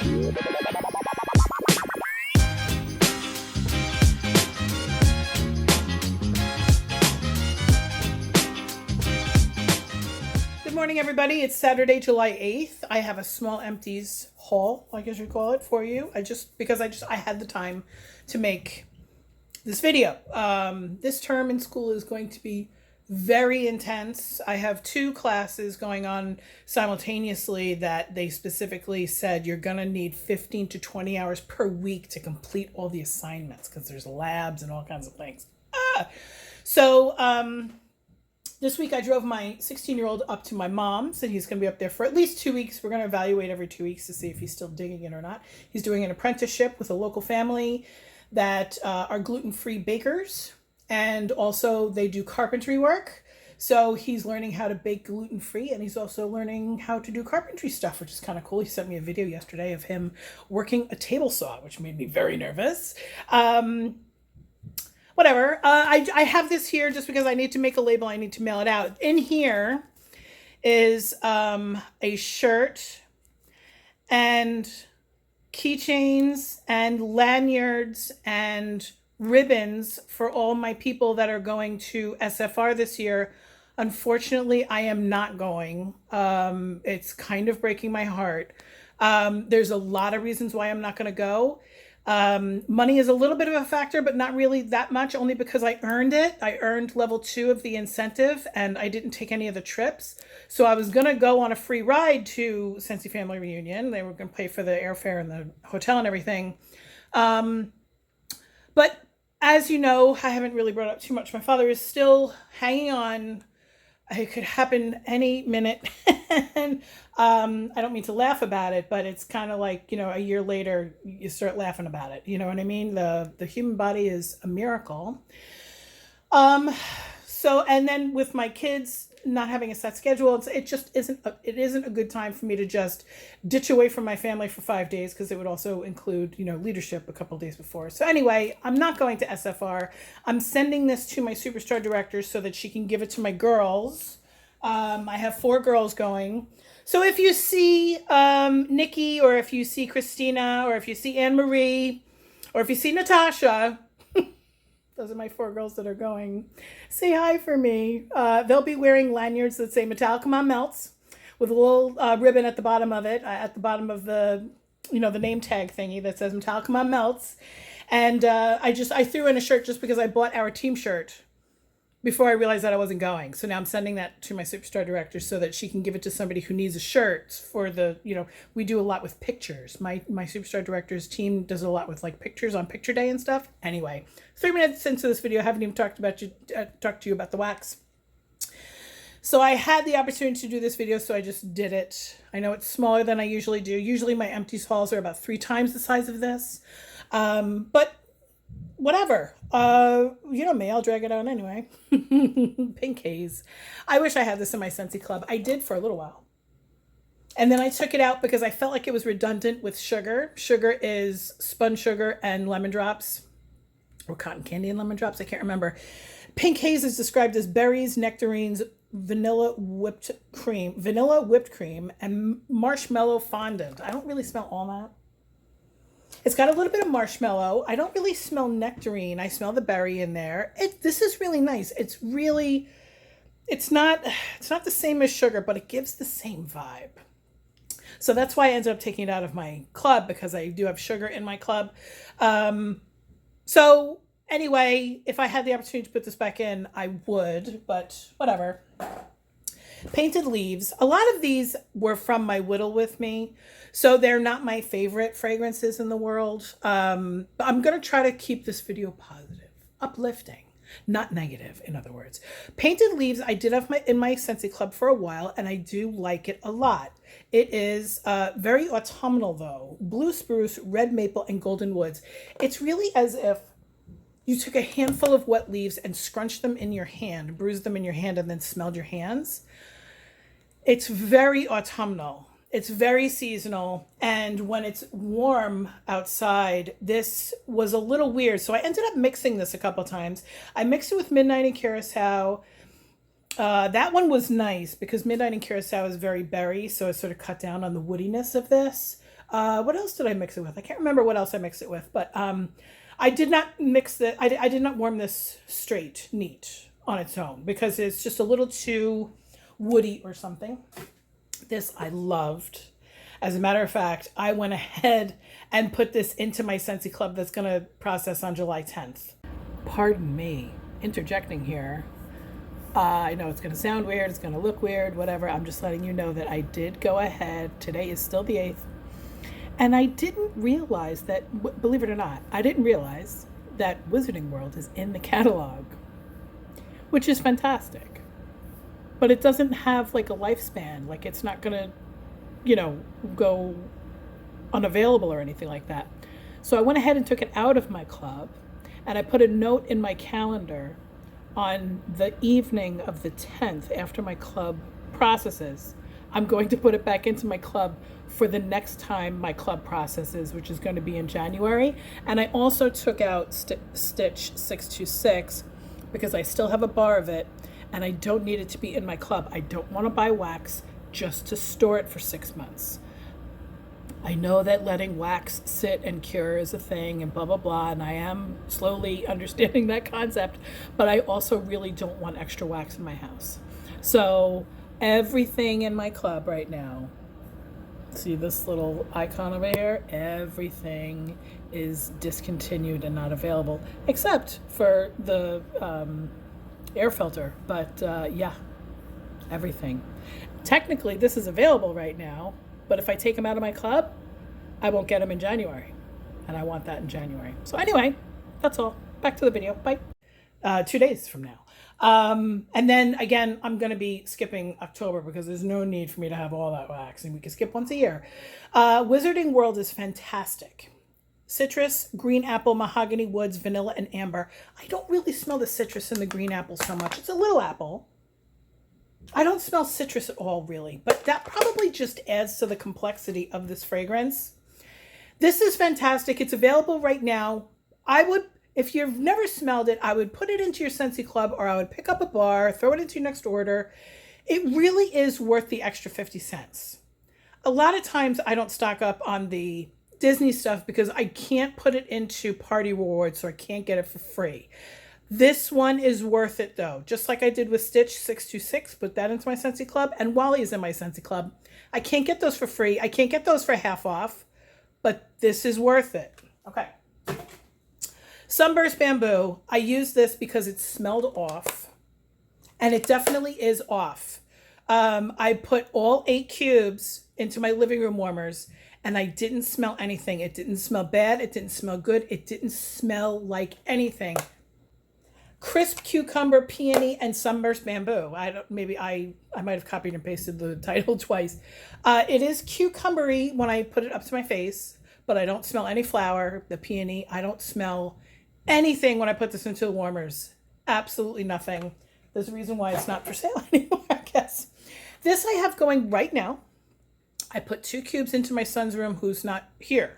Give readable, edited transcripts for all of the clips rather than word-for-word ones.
Good morning, everybody. It's Saturday, July 8th. I have a small Empties haul, I guess you call it, for you. I had the time to make this video. This term in school is going to be very intense. I have 2 classes going on simultaneously that they specifically said you're going to need 15 to 20 hours per week to complete all the assignments because there's labs and all kinds of things. This week I drove my 16-year-old up to my mom's, and he's going to be up there for at least 2 weeks. We're going to evaluate every 2 weeks to see if he's still digging it or not. He's doing an apprenticeship with a local family that are gluten-free bakers, and also they do carpentry work. So he's learning how to bake gluten-free, and he's also learning how to do carpentry stuff, which is kind of cool. He sent me a video yesterday of him working a table saw, which made me very nervous. Whatever. I have this here just because I need to make a label. I need to mail it out. In here is a shirt and keychains and lanyards and ribbons for all my people that are going to SFR this year. Unfortunately, I am not going. It's kind of breaking my heart. There's a lot of reasons why I'm not going to go. Money is a little bit of a factor, but not really that much, only because I earned it. I earned level 2 of the incentive, and I didn't take any of the trips. So I was going to go on a free ride to Scentsy Family Reunion. They were going to pay for the airfare and the hotel and everything. But as you know, I haven't really brought up too much. My father is still hanging on. It could happen any minute. And I don't mean to laugh about it, but it's kind of like, a year later, you start laughing about it. You know what I mean? The human body is a miracle. And then with my kids not having a set schedule, it isn't a good time for me to just ditch away from my family for 5 days, because it would also include, leadership a couple of days before. So anyway, I'm not going to SFR. I'm sending this to my Superstar director so that she can give it to my girls. I have 4 girls going. So if you see Nikki, or if you see Christina, or if you see Anne Marie, or if you see Natasha, those are my 4 girls that are going, say hi for me. They'll be wearing lanyards that say MetallicaMom Melts, with a little ribbon at the bottom of it, at the bottom of the, the name tag thingy that says MetallicaMom Melts. And I threw in a shirt just because I bought our team shirt before I realized that I wasn't going. So now I'm sending that to my Superstar director so that she can give it to somebody who needs a shirt for the, we do a lot with pictures. My Superstar director's team does a lot with pictures on picture day and stuff. Anyway, 3 minutes into this video, I haven't even talked to you about the wax. So I had the opportunity to do this video, so I just did it. I know it's smaller than I usually do. Usually my Empties hauls are about 3 times the size of this. But whatever. You know me, I'll drag it out anyway. Pink haze. I wish I had this in my Scentsy Club. I did for a little while. And then I took it out because I felt like it was redundant with sugar. Sugar is spun sugar and lemon drops. Or cotton candy and lemon drops. I can't remember. Pink haze is described as berries, nectarines, vanilla whipped cream, and marshmallow fondant. I don't really smell all that. It's got a little bit of marshmallow. I don't really smell nectarine. I smell the berry in there. This is really nice. It's not the same as sugar, but it gives the same vibe. So that's why I ended up taking it out of my club, because I do have sugar in my club. So anyway, if I had the opportunity to put this back in, I would, but whatever. Painted Leaves. A lot of these were from my Whittle With Me, so they're not my favorite fragrances in the world. But I'm going to try to keep this video positive, uplifting, not negative, in other words. Painted Leaves, I did have in my Scentsy Club for a while, and I do like it a lot. It is very autumnal, though. Blue spruce, red maple, and golden woods. It's really as if you took a handful of wet leaves and scrunched them in your hand, bruised them in your hand, and then smelled your hands. It's very autumnal. It's very seasonal. And when it's warm outside, this was a little weird. So I ended up mixing this a couple times. I mixed it with Midnight in Curacao. That one was nice because Midnight in Curacao is very berry. So it sort of cut down on the woodiness of this. What else did I mix it with? I can't remember what else I mixed it with, but I did not mix it. I did not warm this straight neat on its own because it's just a little too woody or something. This I loved. As a matter of fact, I went ahead and put this into my Scentsy Club that's going to process on July 10th. Pardon me, interjecting here. I know it's going to sound weird, it's going to look weird, whatever. I'm just letting you know that I did go ahead. Today is still the 8th. And I didn't realize that, believe it or not, I didn't realize that Wizarding World is in the catalog, which is fantastic. But it doesn't have like a lifespan. Like it's not going to, you know, go unavailable or anything like that. So I went ahead and took it out of my club and I put a note in my calendar on the evening of the 10th after my club processes. I'm going to put it back into my club for the next time my club processes, which is going to be in January. And I also took out Stitch 626 because I still have a bar of it and I don't need it to be in my club. I don't want to buy wax just to store it for 6 months. I know that letting wax sit and cure is a thing and blah, blah, blah, and I am slowly understanding that concept, but I also really don't want extra wax in my house. So everything in my club right now, see this little icon over here? Everything is discontinued and not available, except for the air filter, but yeah, everything. Technically, this is available right now, but if I take them out of my club, I won't get them in January. And I want that in January. So anyway, that's all. Back to the video. Bye. 2 days from now. And then again, I'm going to be skipping October because there's no need for me to have all that wax. And we can skip once a year. Wizarding World is fantastic. Citrus, green apple, mahogany woods, vanilla, and amber. I don't really smell the citrus in the green apple so much. It's a little apple. I don't smell citrus at all, really, but that probably just adds to the complexity of this fragrance. This is fantastic. It's available right now. I would, if you've never smelled it, I would put it into your Scentsy Club, or I would pick up a bar, throw it into your next order. It really is worth the extra 50 cents. A lot of times I don't stock up on the Disney stuff because I can't put it into Party Rewards, so I can't get it for free. This one is worth it though. Just like I did with Stitch 626, put that into my Scentsy Club, and Wally's in my Scentsy Club. I can't get those for free. I can't get those for half off, but this is worth it. Okay. Sunburst Bamboo. I use this because it smelled off, and it definitely is off. I put all 8 cubes into my living room warmers, and I didn't smell anything. It didn't smell bad. It didn't smell good. It didn't smell like anything. Crisp Cucumber, Peony, and Sunburst Bamboo. I might have copied and pasted the title twice. It is cucumbery when I put it up to my face, but I don't smell any flower. The peony, I don't smell anything when I put this into the warmers. Absolutely nothing. There's a reason why it's not for sale anymore, I guess. This I have going right now. I put 2 cubes into my son's room who's not here.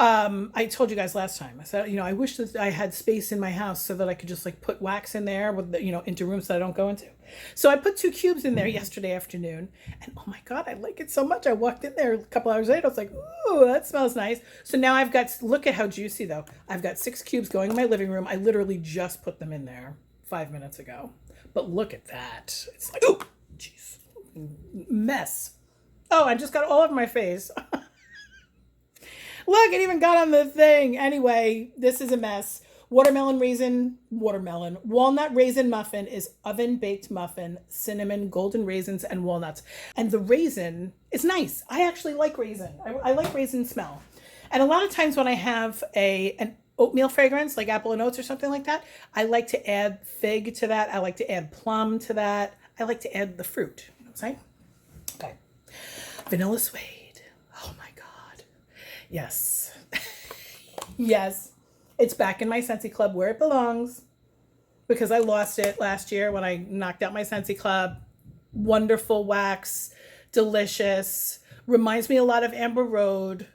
I told you guys last time, I said, I wish that I had space in my house so that I could just like put wax in there with into rooms that I don't go into. So I put 2 cubes in there yesterday afternoon, and oh my God, I like it so much. I walked in there a couple hours later. I was like, ooh, that smells nice. So now I've got, look at how juicy though. I've got 6 cubes going in my living room. I literally just put them in there 5 minutes ago, but look at that. It's like, oh, jeez, mess. Oh, I just got all over my face. Look, it even got on the thing. Anyway, this is a mess. Walnut raisin muffin is oven baked muffin, cinnamon, golden raisins, and walnuts. And the raisin is nice. I actually like raisin. I like raisin smell. And a lot of times when I have an oatmeal fragrance, like apple and oats or something like that, I like to add fig to that. I like to add plum to that. I like to add the fruit. You know what I'm saying? Okay. Vanilla suede. Oh my God. Yes. Yes. It's back in my Scentsy Club where it belongs because I lost it last year when I knocked out my Scentsy Club. Wonderful wax. Delicious. Reminds me a lot of Amber Road.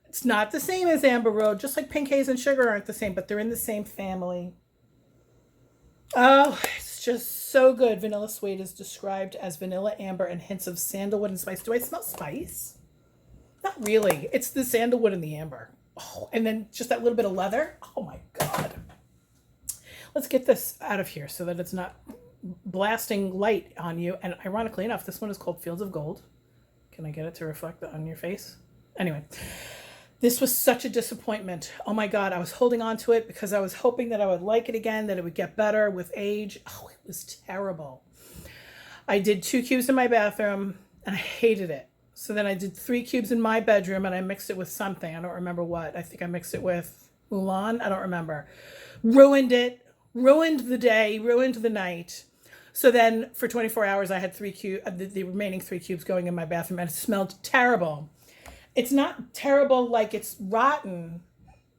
It's not the same as Amber Road, just like Pink Haze and Sugar aren't the same, but they're in the same family. Oh, it's just so good. Vanilla suede is described as vanilla, amber, and hints of sandalwood and spice. Do I smell spice? Not really. It's the sandalwood and the amber. Oh, and then just that little bit of leather. Oh my God. Let's get this out of here so that it's not blasting light on you. And ironically enough, this one is called Fields of Gold. Can I get it to reflect on your face? Anyway, this was such a disappointment. Oh my God, I was holding on to it because I was hoping that I would like it again, that it would get better with age. Oh, it was terrible. I did 2 cubes in my bathroom and I hated it. So then I did 3 cubes in my bedroom and I mixed it with something. I don't remember what. I think I mixed it with Melon. I don't remember. Ruined it. Ruined the day. Ruined the night. So then for 24 hours, I had the remaining 3 cubes going in my bathroom and it smelled terrible. It's not terrible like it's rotten,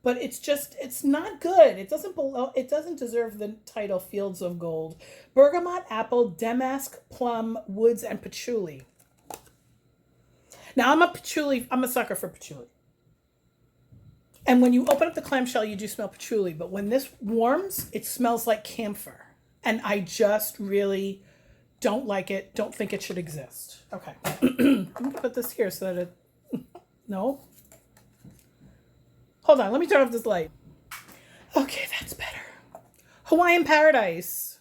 but it's not good. It doesn't deserve the title Fields of Gold. Bergamot, apple, damask, plum, woods, and patchouli. Now I'm a sucker for patchouli. And when you open up the clamshell, you do smell patchouli, but when this warms, it smells like camphor. And I just really don't like it, don't think it should exist. Okay. I'm gonna put this here so that no. Hold on, let me turn off this light. Okay, that's better. Hawaiian Paradise.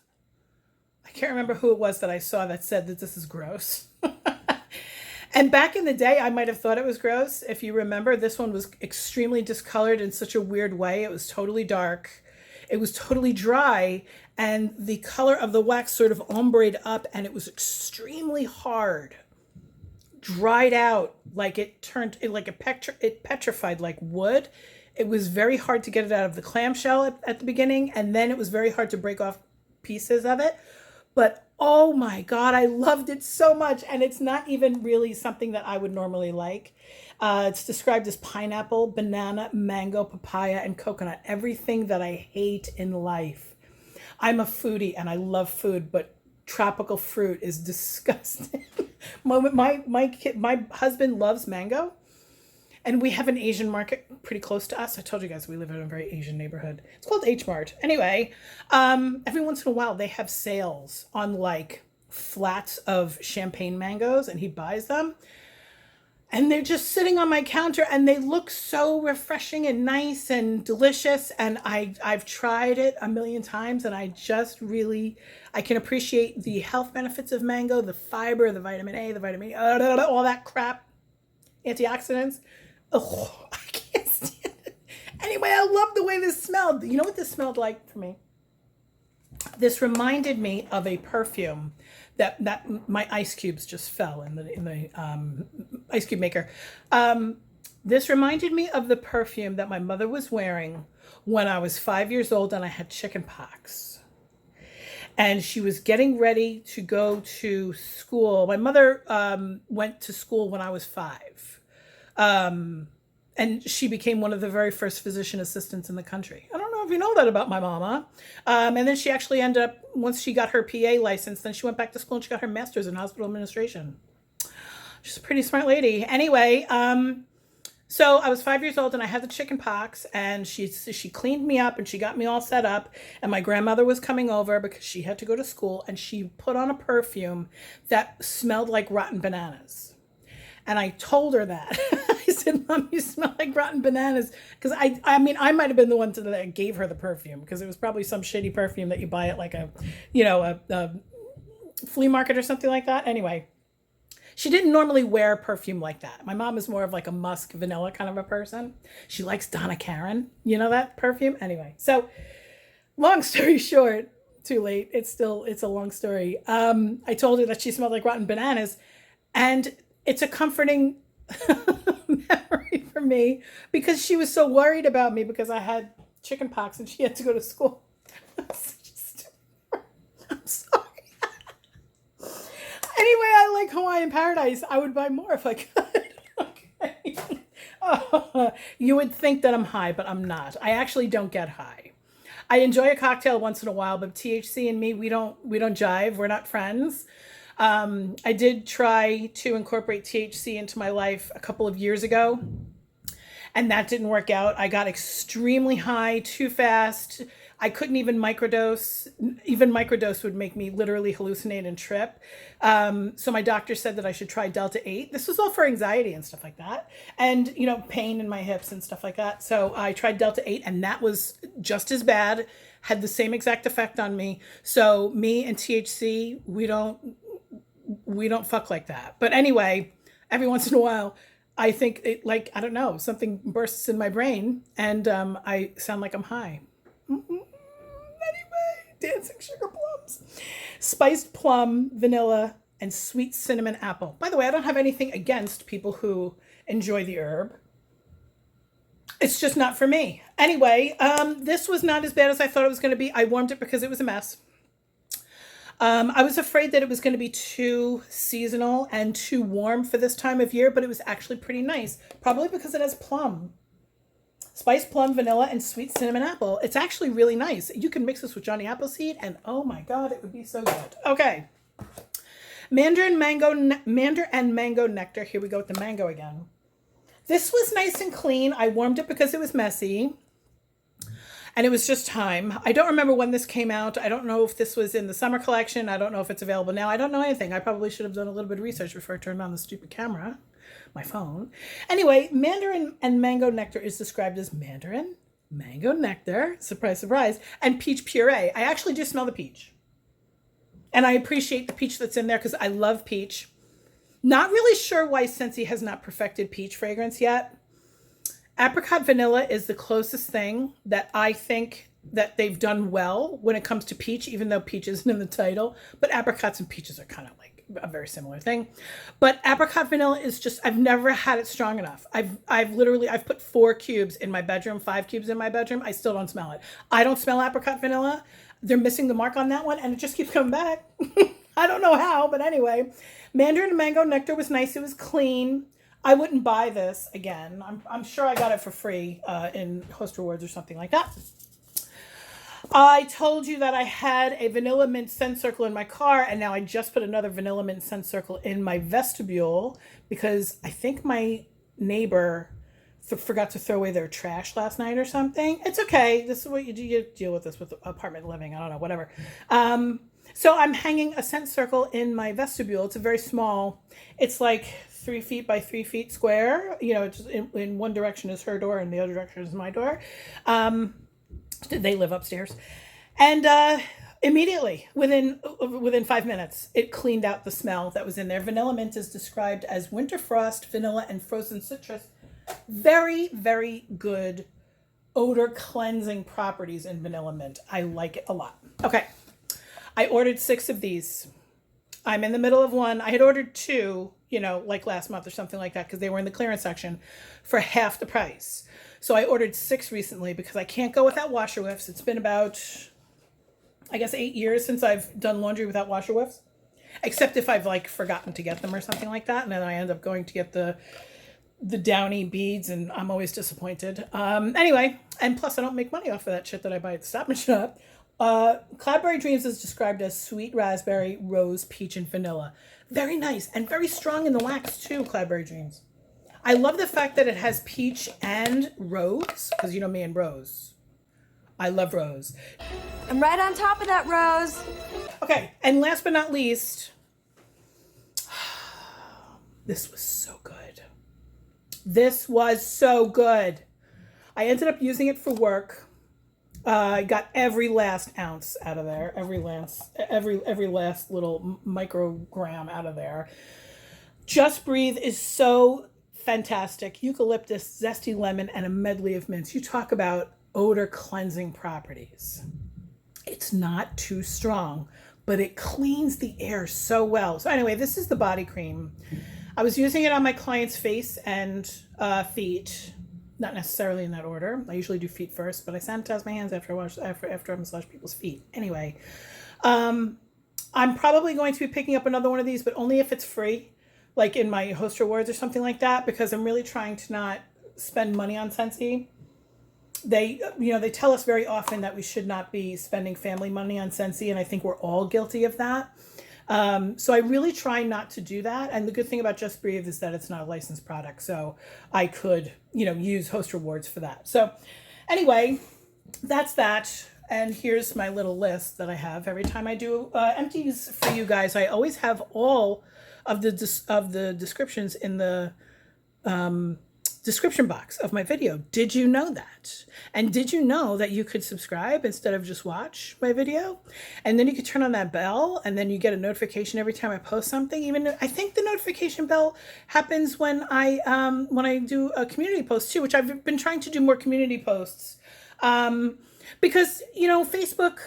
I can't remember who it was that I saw that said that this is gross. And back in the day, I might have thought it was gross. If you remember, this one was extremely discolored in such a weird way. It was totally dark. It was totally dry. And the color of the wax sort of ombre'd up and it was extremely hard. Dried out, like it petrified like wood. It was very hard to get it out of the clamshell at the beginning. And then it was very hard to break off pieces of it. But oh my God, I loved it so much. And it's not even really something that I would normally like. It's described as pineapple, banana, mango, papaya, and coconut. Everything that I hate in life. I'm a foodie and I love food, but tropical fruit is disgusting. My husband loves mango. And we have an Asian market pretty close to us. I told you guys we live in a very Asian neighborhood. It's called H Mart. Anyway, every once in a while they have sales on like flats of champagne mangoes and he buys them. And they're just sitting on my counter and they look so refreshing and nice and delicious. And I've tried it a million times and I can appreciate the health benefits of mango, the fiber, the vitamin A, the vitamin E, all that crap, antioxidants. Oh, I can't stand it. Anyway, I love the way this smelled. You know what this smelled like for me? This reminded me of a perfume that my ice cubes just fell in the ice cube maker. This reminded me of the perfume that my mother was wearing when I was 5 years old and I had chicken pox. And she was getting ready to go to school. My mother went to school when I was 5. And she became one of the very first physician assistants in the country. I don't know if you know that about my mama. And then she actually ended up, once she got her PA license, then she went back to school and she got her master's in hospital administration. She's a pretty smart lady. Anyway, so I was 5 years old and I had the chicken pox and she cleaned me up and she got me all set up. And my grandmother was coming over because she had to go to school and she put on a perfume that smelled like rotten bananas. And I told her that. I said, Mom, you smell like rotten bananas. Because I mean, I might have been the one that gave her the perfume because it was probably some shitty perfume that you buy at like a flea market or something like that. Anyway, she didn't normally wear perfume like that. My mom is more of like a musk vanilla kind of a person. She likes Donna Karan. You know that perfume? Anyway, so long story short, too late. It's a long story. I told her that she smelled like rotten bananas and it's a comforting memory for me because she was so worried about me because I had chicken pox and she had to go to school. I'm sorry. Anyway, I like Hawaiian Paradise. I would buy more if I could. Okay. Oh, you would think that I'm high, but I'm not. I actually don't get high. I enjoy a cocktail once in a while, but THC and me, we don't jive. We're not friends. I did try to incorporate THC into my life a couple of years ago, and that didn't work out. I got extremely high too fast. I couldn't even microdose. Even microdose would make me literally hallucinate and trip. So my doctor said that I should try Delta 8. This was all for anxiety and stuff like that. And, you know, pain in my hips and stuff like that. So I tried Delta 8 and that was just as bad, had the same exact effect on me. So me and THC, we don't fuck like that. But anyway, every once in a while, I think it, like, I don't know, something bursts in my brain and I sound like I'm high. Anyway, dancing sugar plums. Spiced plum, vanilla, and sweet cinnamon apple. By the way, I don't have anything against people who enjoy the herb. It's just not for me. Anyway, this was not as bad as I thought it was going to be. I warmed it because it was a mess. I was afraid that it was going to be too seasonal and too warm for this time of year, but it was actually pretty nice. Probably because it has plum. Spiced plum, vanilla, and sweet cinnamon apple. It's actually really nice. You can mix this with Johnny Appleseed, and oh my God, it would be so good. Okay. Mandarin and mango nectar. Here we go with the mango again. This was nice and clean. I warmed it because it was messy. And it was just time. I don't remember when this came out. I don't know if this was in the summer collection. I don't know if it's available now. I don't know anything. I probably should have done a little bit of research before I turned on the stupid camera, my phone. Anyway, Mandarin and mango nectar is described as Mandarin, mango nectar, surprise, surprise, and peach puree. I actually do smell the peach. And I appreciate the peach that's in there because I love peach. Not really sure why Scentsy has not perfected peach fragrance yet. Apricot vanilla is the closest thing that I think that they've done well when it comes to peach, even though peach isn't in the title. But apricots and peaches are kind of like a very similar thing. But apricot vanilla is just, I've never had it strong enough. I've put 4 cubes in my bedroom, 5 cubes in my bedroom. I still don't smell it. I don't smell apricot vanilla. They're missing the mark on that one, and it just keeps coming back. I don't know how, but anyway. Mandarin and mango nectar was nice. It was clean. I wouldn't buy this again. I'm sure I got it for free in Host Rewards or something like that. I told you that I had a vanilla mint scent circle in my car, and now I just put another vanilla mint scent circle in my vestibule because I think my neighbor forgot to throw away their trash last night or something. It's okay. This is what you do. You deal with this with apartment living. I don't know, whatever. So I'm hanging a scent circle in my vestibule. It's a very small, it's like 3 feet by 3 feet square. You know, it's in one direction is her door and the other direction is my door. They live upstairs. And immediately, within 5 minutes, it cleaned out the smell that was in there. Vanilla mint is described as winter frost, vanilla, and frozen citrus. Very, very good odor cleansing properties in vanilla mint. I like it a lot. Okay. I ordered 6 of these. I'm in the middle of one. I had ordered 2, you know, like last month or something like that because they were in the clearance section for half the price. So I ordered 6 recently because I can't go without washer whiffs. It's been about, I guess, 8 years since I've done laundry without washer whiffs, except if I've like forgotten to get them or something like that. And then I end up going to get the downy beads and I'm always disappointed. Anyway, and plus I don't make money off of that shit that I buy at the Stop and Shop. Cloudberry Dreams is described as sweet raspberry, rose, peach, and vanilla. Very nice and very strong in the wax too, Cloudberry Dreams. I love the fact that it has peach and rose, because you know me and rose. I love rose. I'm right on top of that, Rose. Okay, and last but not least, this was so good. This was so good. I ended up using it for work. I got every last ounce out of there, every last little microgram out of there. Just Breathe is so fantastic. Eucalyptus, zesty lemon, and a medley of mints. You talk about odor cleansing properties. It's not too strong, but it cleans the air so well. So anyway, this is the body cream. I was using it on my client's face and feet. Not necessarily in that order. I usually do feet first, but I sanitize my hands after I massage people's feet. Anyway, I'm probably going to be picking up another one of these, but only if it's free, like in my Host Rewards or something like that, because I'm really trying to not spend money on Scentsy. They tell us very often that we should not be spending family money on Scentsy, and I think we're all guilty of that. So I really try not to do that. And the good thing about Just Breathe is that it's not a licensed product. So I could, use Host Rewards for that. So anyway, that's that. And here's my little list that I have. Every time I do empties for you guys, I always have all of the descriptions in the description box of my video. Did you know that? And did you know that you could subscribe instead of just watch my video? And then you could turn on that bell, and then you get a notification every time I post something. Even I think the notification bell happens when I do a community post too, which I've been trying to do more community posts. Because, you know, Facebook,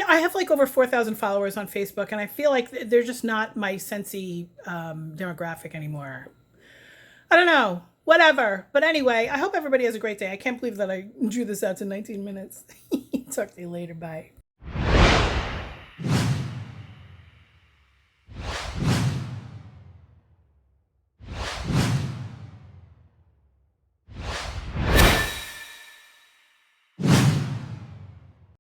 I have like over 4,000 followers on Facebook, and I feel like they're just not my Scentsy demographic anymore. I don't know, whatever. But anyway, I hope everybody has a great day. I can't believe that I drew this out to 19 minutes. Talk to you later. Bye.